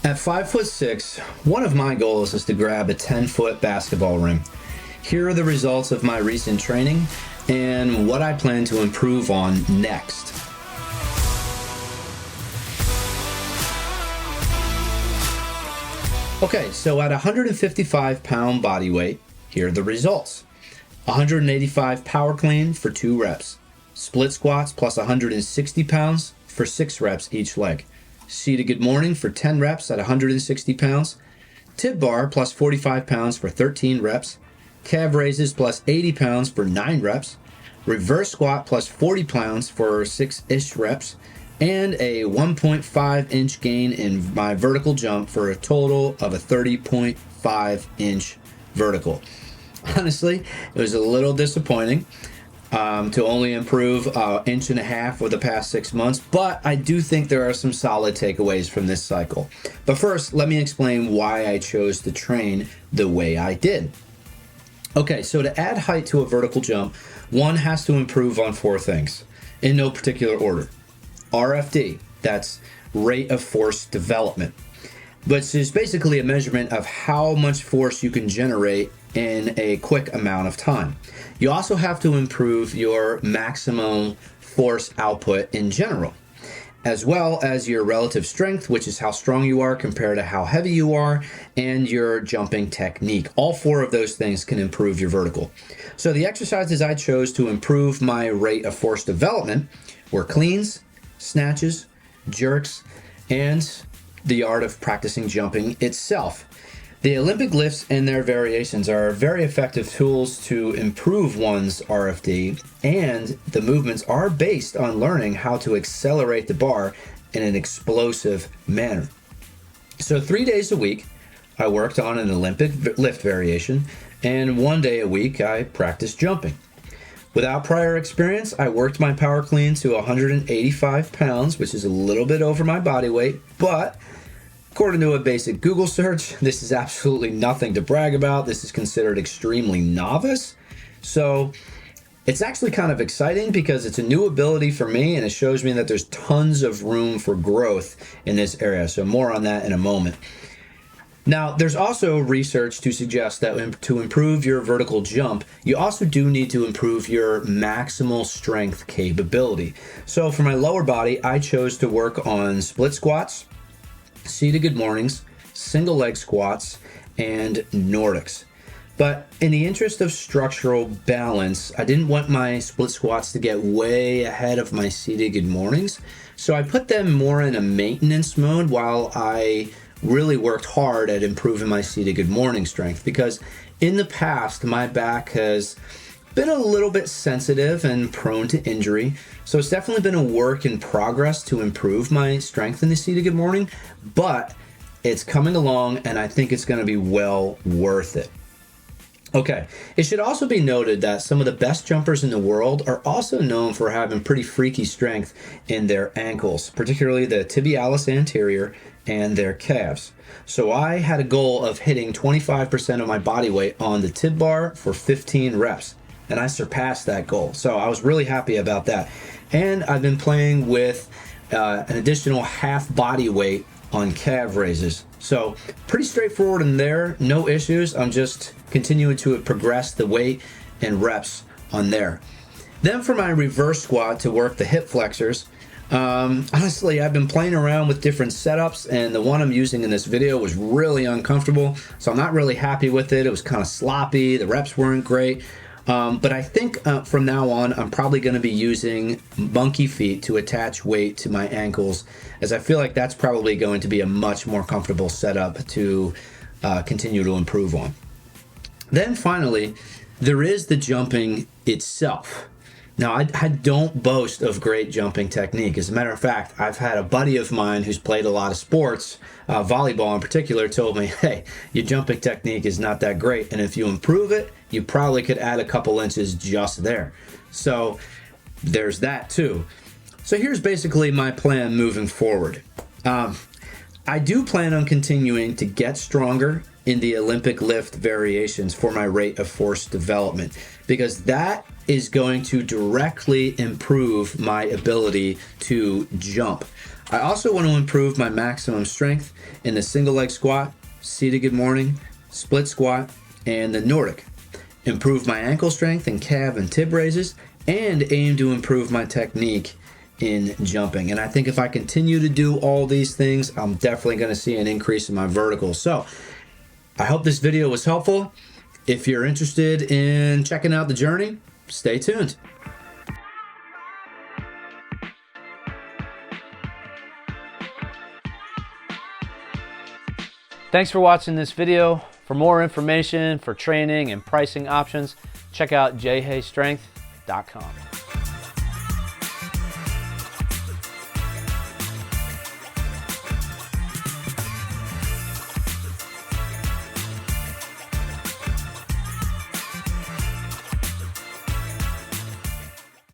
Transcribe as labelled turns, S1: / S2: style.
S1: At 5'6", one of my goals is to grab a 10-foot basketball rim. Here are the results of my recent training and what I plan to improve on next. Okay, so at 155 pound body weight, here are the results. 185 power clean for 2 reps. Split squats plus 160 pounds for 6 reps each leg. Seated good morning for 10 reps at 160 pounds. Tib bar plus 45 pounds for 13 reps. Calf raises plus 80 pounds for 9 reps. Reverse squat plus 40 pounds for 6-ish reps. And a 1.5 inch gain in my vertical jump for a total of a 30.5 inch vertical. Honestly, it was a little disappointing to only improve an inch and a half over the past 6 months, but I do think there are some solid takeaways from this cycle. But first, let me explain why I chose to train the way I did. Okay, so to add height to a vertical jump, one has to improve on 4 things, in no particular order. RFD, that's rate of force development, which is basically a measurement of how much force you can generate in a quick amount of time. You also have to improve your maximum force output in general, as well as your relative strength, which is how strong you are compared to how heavy you are, and your jumping technique. All 4 of those things can improve your vertical. So the exercises I chose to improve my rate of force development were cleans, snatches, jerks, and the art of practicing jumping itself. The Olympic lifts and their variations are very effective tools to improve one's RFD, and the movements are based on learning how to accelerate the bar in an explosive manner. So 3 days a week, I worked on an Olympic lift variation, and 1 day a week, I practiced jumping. Without prior experience, I worked my power clean to 185 pounds, which is a little bit over my body weight, but according to a basic Google search, this is absolutely nothing to brag about. This is considered extremely novice. So it's actually kind of exciting because it's a new ability for me, and it shows me that there's tons of room for growth in this area. So more on that in a moment. Now, there's also research to suggest that to improve your vertical jump, you also do need to improve your maximal strength capability. So for my lower body, I chose to work on split squats, seated good mornings, single leg squats, and Nordics. But in the interest of structural balance, I didn't want my split squats to get way ahead of my seated good mornings. So I put them more in a maintenance mode while I really worked hard at improving my seated good morning strength, because in the past my back has been a little bit sensitive and prone to injury. So it's definitely been a work in progress to improve my strength in the seated good morning, but it's coming along and I think it's going to be well worth it. Okay, it should also be noted that some of the best jumpers in the world are also known for having pretty freaky strength in their ankles, particularly the tibialis anterior and their calves. So I had a goal of hitting 25% of my body weight on the tib bar for 15 reps, and I surpassed that goal. So I was really happy about that. And I've been playing with an additional half body weight on calf raises. So pretty straightforward in there, no issues. I'm just continuing to progress the weight and reps on there. Then for my reverse squat to work the hip flexors, honestly, I've been playing around with different setups, and the one I'm using in this video was really uncomfortable, so I'm not really happy with it. It was kind of sloppy, the reps weren't great, but I think from now on I'm probably going to be using monkey feet to attach weight to my ankles, as I feel like that's probably going to be a much more comfortable setup to continue to improve on. Then finally, there is the jumping itself. Now, I don't boast of great jumping technique. As a matter of fact, I've had a buddy of mine who's played a lot of sports, volleyball in particular, told me, hey, your jumping technique is not that great, and if you improve it, you probably could add a couple inches just there. So there's that too. So here's basically my plan moving forward. I do plan on continuing to get stronger in the Olympic lift variations for my rate of force development, because that is going to directly improve my ability to jump. I also want to improve my maximum strength in the single leg squat, seated good morning, split squat, and the Nordic. Improve my ankle strength in calf and tib raises, and aim to improve my technique in jumping. And I think if I continue to do all these things, I'm definitely going to see an increase in my vertical. So I hope this video was helpful. If you're interested in checking out the journey, stay tuned.
S2: Thanks for watching this video. For more information for training and pricing options, check out jhaystrength.com.